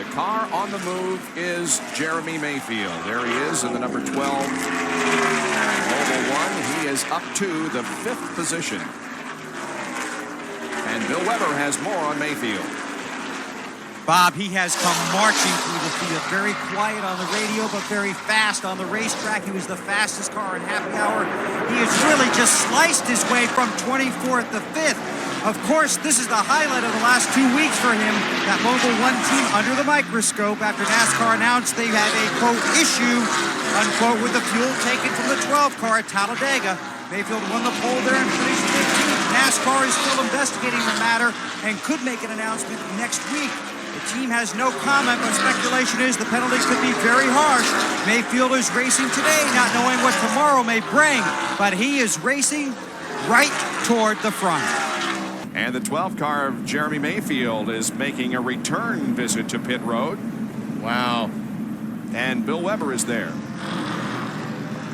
The car on the move is Jeremy Mayfield. There he is in the number 12 Mobile 1. He is up to the 5th position. And Bill Weber has more on Mayfield. Bob, he has come marching through the field. Very quiet on the radio, but very fast on the racetrack. He was the fastest car in happy hour. He has really just sliced his way from 24th to 5th. Of course, this is the highlight of the last 2 weeks for him. That Mobile 1 team under the microscope after NASCAR announced they had a, quote, issue, unquote, with the fuel taken from the 12 car at Talladega. Mayfield won the pole there and finished 15th. NASCAR is still investigating the matter and could make an announcement next week. The team has no comment, but speculation is the penalties could be very harsh. Mayfield is racing today, not knowing what tomorrow may bring, but he is racing right toward the front. And the 12 car of Jeremy Mayfield is making a return visit to pit road. Wow. And Bill Weber is there.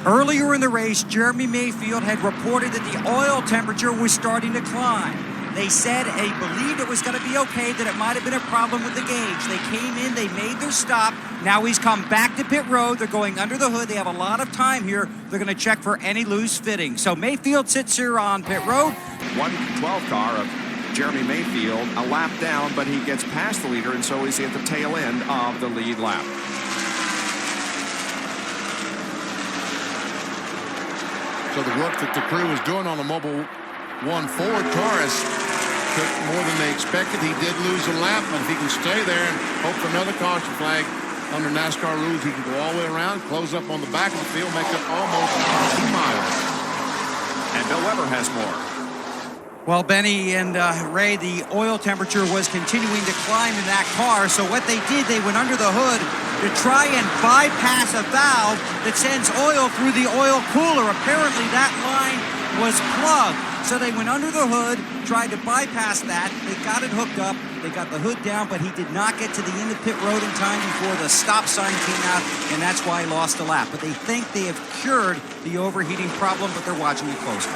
Earlier in the race, Jeremy Mayfield had reported that the oil temperature was starting to climb. They said they believed it was going to be okay, that it might have been a problem with the gauge. They came in, they made their stop. Now he's come back to pit road. They're going under the hood. They have a lot of time here. They're going to check for any loose fitting. So Mayfield sits here on pit road. 112 car of Jeremy Mayfield, a lap down, but he gets past the leader, and so is he at the tail end of the lead lap. So the work that the crew was doing on the Mobile 1 Ford car has took more than they expected. He did lose a lap, but if he can stay there and hope for another caution flag under NASCAR rules, he can go all the way around, close up on the back of the field, make up almost 2 miles. And Bill Weber has more. Well, Benny and Ray, the oil temperature was continuing to climb in that car. So what they did, they went under the hood to try and bypass a valve that sends oil through the oil cooler. Apparently that line was plugged. So they went under the hood, tried to bypass that. They got it hooked up. They got the hood down, but he did not get to the end of pit road in time before the stop sign came out, and that's why he lost a lap. But they think they have cured the overheating problem, but they're watching it closely.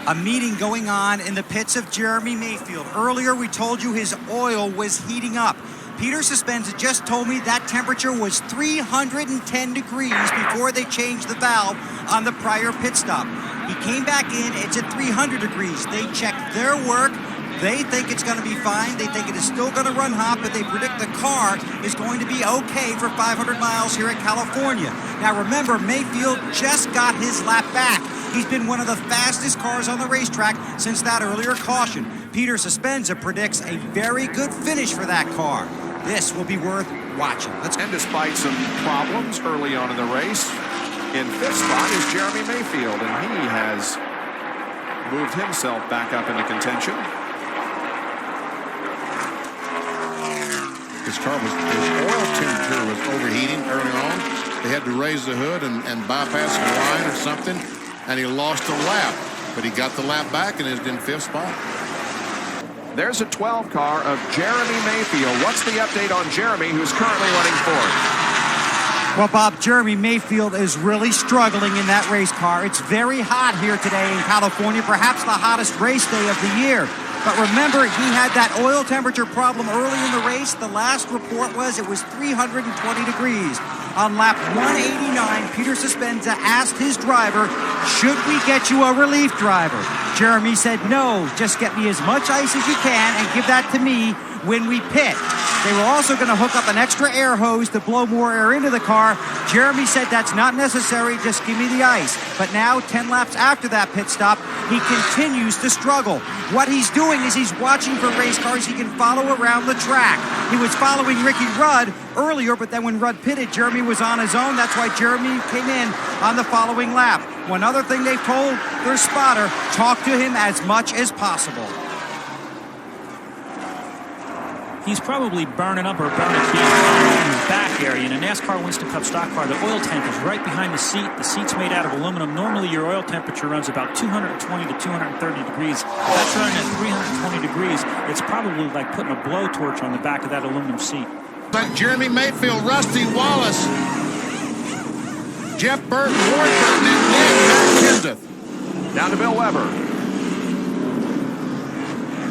A meeting going on in the pits of Jeremy Mayfield. Earlier, we told you his oil was heating up. Peter Suspenza just told me that temperature was 310 degrees before they changed the valve on the prior pit stop. He came back in, it's at 300 degrees. They checked their work. They think it's going to be fine. They think it is still going to run hot, but they predict the car is going to be okay for 500 miles here at California. Now remember, Mayfield just got his lap back. He's been one of the fastest cars on the racetrack since that earlier caution. Peter Suspenza predicts a very good finish for that car. This will be worth watching. And despite some problems early on in the race, in 5th spot is Jeremy Mayfield, and he has moved himself back up into contention. His oil temperature was overheating early on. They had to raise the hood and bypass a line or something, and he lost a lap. But he got the lap back and is in 5th spot. There's a 12 car of Jeremy Mayfield. What's the update on Jeremy, who's currently running fourth? Well, Bob, Jeremy Mayfield is really struggling in that race car. It's very hot here today in California, perhaps the hottest race day of the year. But remember, he had that oil temperature problem early in the race. The last report was it was 320 degrees. On lap 189, Peter Suspenza asked his driver, should we get you a relief driver? Jeremy said, no, just get me as much ice as you can and give that to me when we pit. They were also going to hook up an extra air hose to blow more air into the car. Jeremy said that's not necessary, just give me the ice. But now, 10 laps after that pit stop, he continues to struggle. What he's doing is he's watching for race cars he can follow around the track. He was following Ricky Rudd earlier, but then when Rudd pitted, Jeremy was on his own. That's why Jeremy came in on the following lap. One other thing they've told their spotter, talk to him as much as possible. He's probably burning up or burning in his back area. In a NASCAR Winston Cup stock car, the oil tank is right behind the seat. The seat's made out of aluminum. Normally, your oil temperature runs about 220 to 230 degrees. If that's running at 320 degrees, it's probably like putting a blowtorch on the back of that aluminum seat. Like Jeremy Mayfield, Rusty Wallace, Jeff Burton, Ward Burton, and Matt Kenseth. Down to Bill Weber.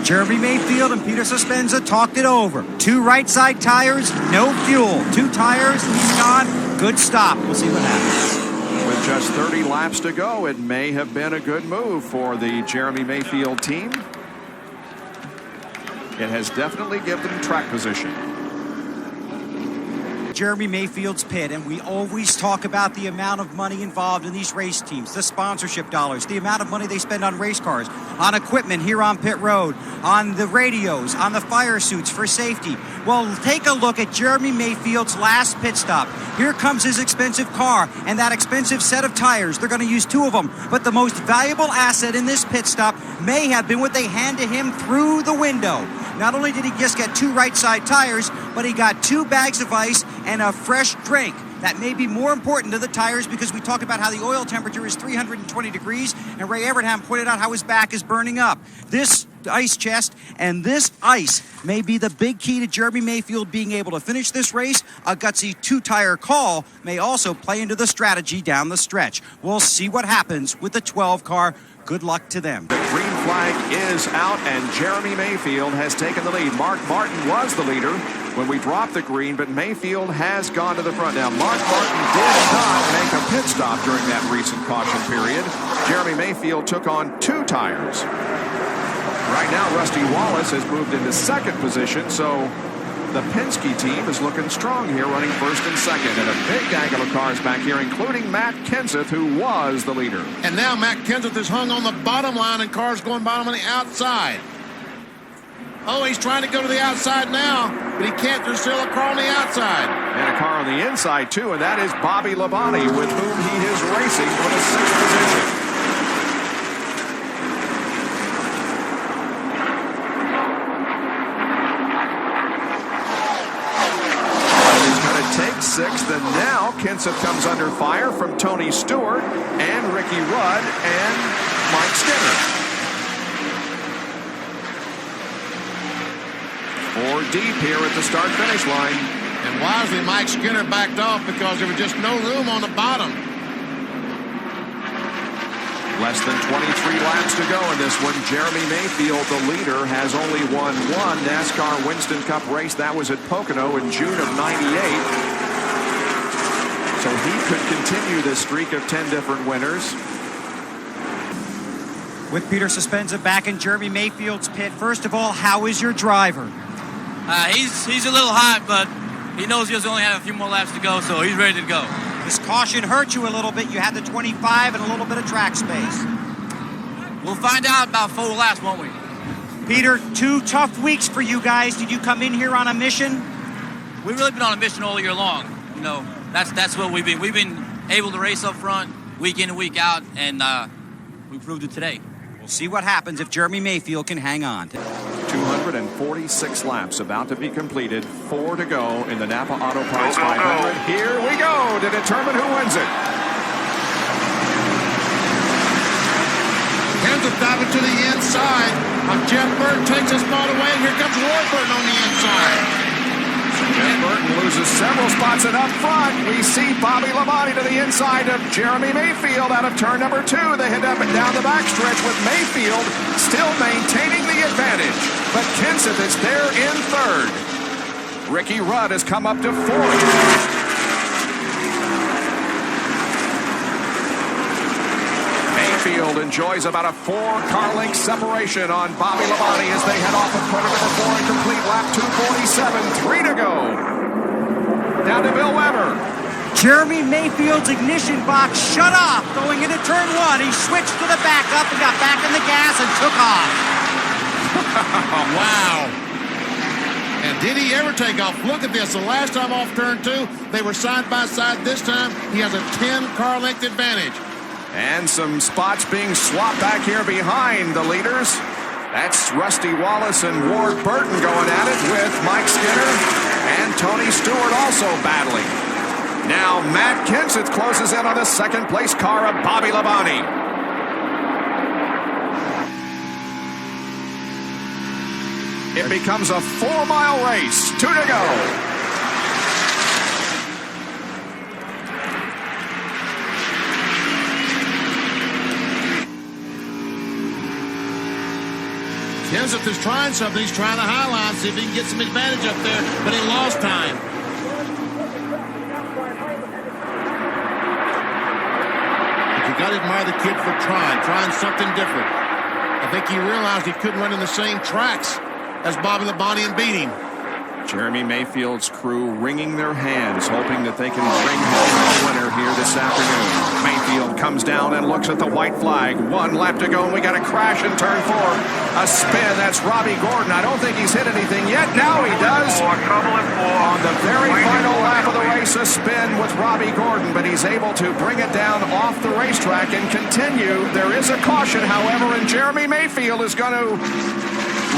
Jeremy Mayfield and Peter Suspenza talked it over. 2 right side tires, no fuel. 2 tires, he's gone. Good stop. We'll see what happens. With just 30 laps to go, it may have been a good move for the Jeremy Mayfield team. It has definitely given them track position. Jeremy Mayfield's pit, and we always talk about the amount of money involved in these race teams, the sponsorship dollars, the amount of money they spend on race cars, on equipment here on pit road, on the radios, on the fire suits for safety. Well, take a look at Jeremy Mayfield's last pit stop. Here comes his expensive car and that expensive set of tires. They're going to use 2 of them, but the most valuable asset in this pit stop may have been what they hand to him through the window. Not only did he just get 2 right side tires, but he got 2 bags of ice and a fresh drink. That may be more important to the tires because we talk about how the oil temperature is 320 degrees, and Ray Everham pointed out how his back is burning up. This ice chest and this ice may be the big key to Jeremy Mayfield being able to finish this race. A gutsy 2-tire call may also play into the strategy down the stretch. We'll see what happens with the 12 car. Good luck to them. The green flag is out, and Jeremy Mayfield has taken the lead. Mark Martin was the leader when we dropped the green, but Mayfield has gone to the front. Now, Mark Martin did not make a pit stop during that recent caution period. Jeremy Mayfield took on 2 tires. Right now, Rusty Wallace has moved into 2nd position, so the Penske team is looking strong here, running 1st and 2nd. And a big gaggle of cars back here, including Matt Kenseth, who was the leader. And now Matt Kenseth is hung on the bottom line, and cars going bottom on the outside. Oh, he's trying to go to the outside now, but he can't. There's still a car on the outside. And a car on the inside, too, and that is Bobby Labonte, with whom he is racing for the 6th position. Take 6th, and now Kenseth comes under fire from Tony Stewart and Ricky Rudd and Mike Skinner. 4 deep here at the start-finish line. And wisely, Mike Skinner backed off because there was just no room on the bottom. Less than 23 laps to go in this one. Jeremy Mayfield, the leader, has only won 1 NASCAR Winston Cup race. That was at Pocono in June of '98. So he could continue this streak of 10 different winners. With Peter Suspenza back in Jeremy Mayfield's pit, first of all, how is your driver? He's a little hot, but he knows he only have a few more laps to go, so he's ready to go. This caution hurt you a little bit. You had the 25 and a little bit of track space. We'll find out about 4 laps, won't we? Peter, 2 tough weeks for you guys. Did you come in here on a mission? We've really been on a mission all year long. You know, that's what we've been. We've been able to race up front week in and week out, and we proved it today. We'll see what happens if Jeremy Mayfield can hang on. 246 laps about to be completed. 4 to go in the NAPA Auto Parts 500. Here we go to determine who wins it. Kenseth diving to the inside. Jeff Burton takes his spot away, and here comes Ward Burton on the inside. Jeff Burton loses several spots, and up front we see Bobby Labonte to the inside of Jeremy Mayfield out of turn number 2. They head up and down the backstretch with Mayfield still maintaining the advantage. But Kenseth is there in 3rd. Ricky Rudd has come up to 4th. Mayfield enjoys about a 4-car length separation on Bobby Labonte as they head off of quarter number 4 and complete lap 247. 3 to go. Down to Bill Weber. Jeremy Mayfield's ignition box shut off going into turn 1. He switched to the backup and got back in the gas and took off. Wow. And did he ever take off? Look at this. The last time off turn 2, they were side by side. This time, he has a 10-car length advantage. And some spots being swapped back here behind the leaders. That's Rusty Wallace and Ward Burton going at it with Mike Skinner and Tony Stewart also battling. Now Matt Kenseth closes in on the 2nd place car of Bobby Labonte. It becomes a 4-mile race. 2 to go. Kenseth Kenseth is trying something. He's trying the high line, see if he can get some advantage up there, but he lost time. But you got to admire the kid for trying something different. I think he realized he couldn't run in the same tracks as Bobby Labonte and beat him. Jeremy Mayfield's crew wringing their hands, hoping that they can bring home a winner here this afternoon. Mayfield comes down and looks at the white flag. 1 lap to go, and we got a crash in turn 4. A spin, that's Robbie Gordon. I don't think he's hit anything yet. Now he does. On the very final lap of the race, a spin with Robbie Gordon, but he's able to bring it down off the racetrack and continue. There is a caution, however, and Jeremy Mayfield is going to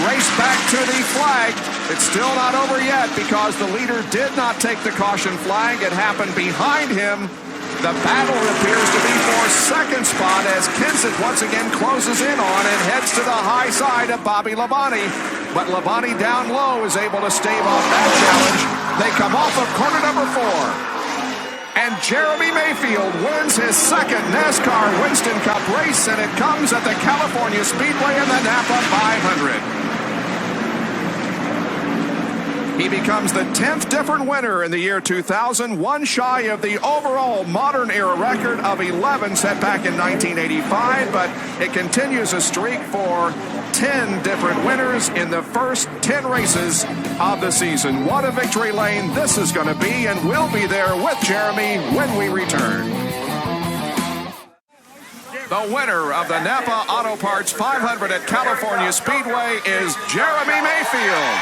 race back to the flag. It's still not over yet because the leader did not take the caution flag. It happened behind him. The battle appears to be for second spot as Kenseth once again closes in on and heads to the high side of Bobby Labonte. But Labonte down low is able to stave off that challenge. They come off of corner number 4. And Jeremy Mayfield wins his second NASCAR Winston Cup race, and it comes at the California Speedway in the NAPA 500. He becomes the 10th different winner in the year 2000, one shy of the overall modern era record of 11 set back in 1985, but it continues a streak for 10 different winners in the first 10 races of the season. What a victory lane this is going to be, and we'll be there with Jeremy when we return. The winner of the NAPA Auto Parts 500 at California Speedway is Jeremy Mayfield.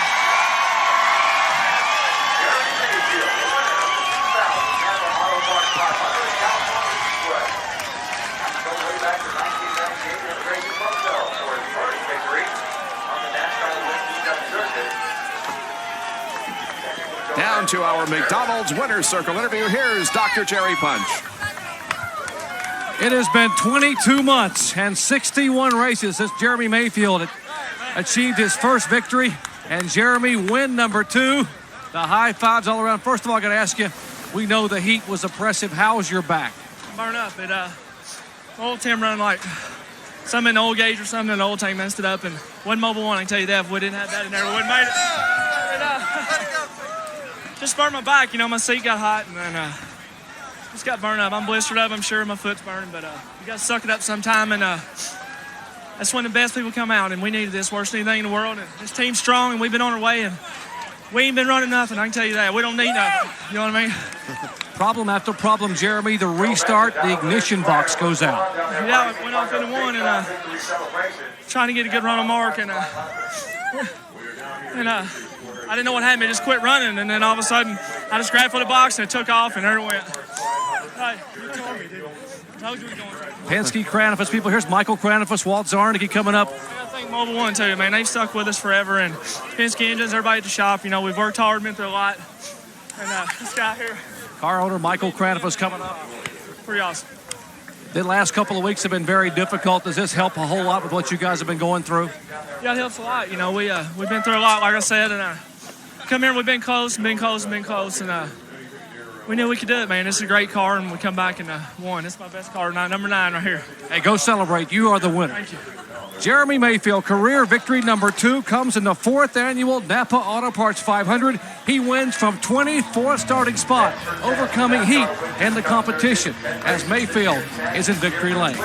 Down to our McDonald's Winner's Circle interview. Here's Dr. Jerry Punch. It has been 22 months and 61 races since Jeremy Mayfield achieved his first victory. And Jeremy, win number 2. The high fives all around. First of all, I got to ask you, we know the heat was oppressive. How's your back? Burn up. Old Tim running like something in the old gauge or something in the old tank messed it up, and wasn't Mobile 1, I can tell you that. If we didn't have that in there, we wouldn't made it. Just burned my back, my seat got hot, and then just got burned up. I'm blistered up, I'm sure my foot's burning, but you got to suck it up sometime, and that's when the best people come out, and we needed this worse than anything in the world, and this team's strong, and we've been on our way, and we ain't been running nothing, I can tell you that. We don't need nothing, you know what I mean? Problem after problem, Jeremy. The restart, the ignition box goes out. Yeah, it went off into 1, and trying to get a good run on Mark, and I didn't know what happened. It just quit running, and then all of a sudden, I just grabbed for the box, and it took off, and there it went. Hey, you told me, dude. I told you we were going right. Penske Kranifus people. Here's Michael Kranifus, Walt Zarnicki coming up. I think Mobile 1, too, man. They've stuck with us forever, and Penske engines, everybody at the shop, we've worked hard, been through a lot. And this guy here. Car owner Michael Kranifus coming up. Pretty awesome. The last couple of weeks have been very difficult. Does this help a whole lot with what you guys have been going through? Yeah, it helps a lot. We've been through a lot, like I said, and come here and we've been close, and we knew we could do it, man. This is a great car, and we come back and won. This is my best car tonight, number 9 right here. Hey, go celebrate. You are the winner. Thank you. Jeremy Mayfield, career victory number 2, comes in the 4th annual NAPA Auto Parts 500. He wins from 24th starting spot, overcoming heat and the competition as Mayfield is in victory lane.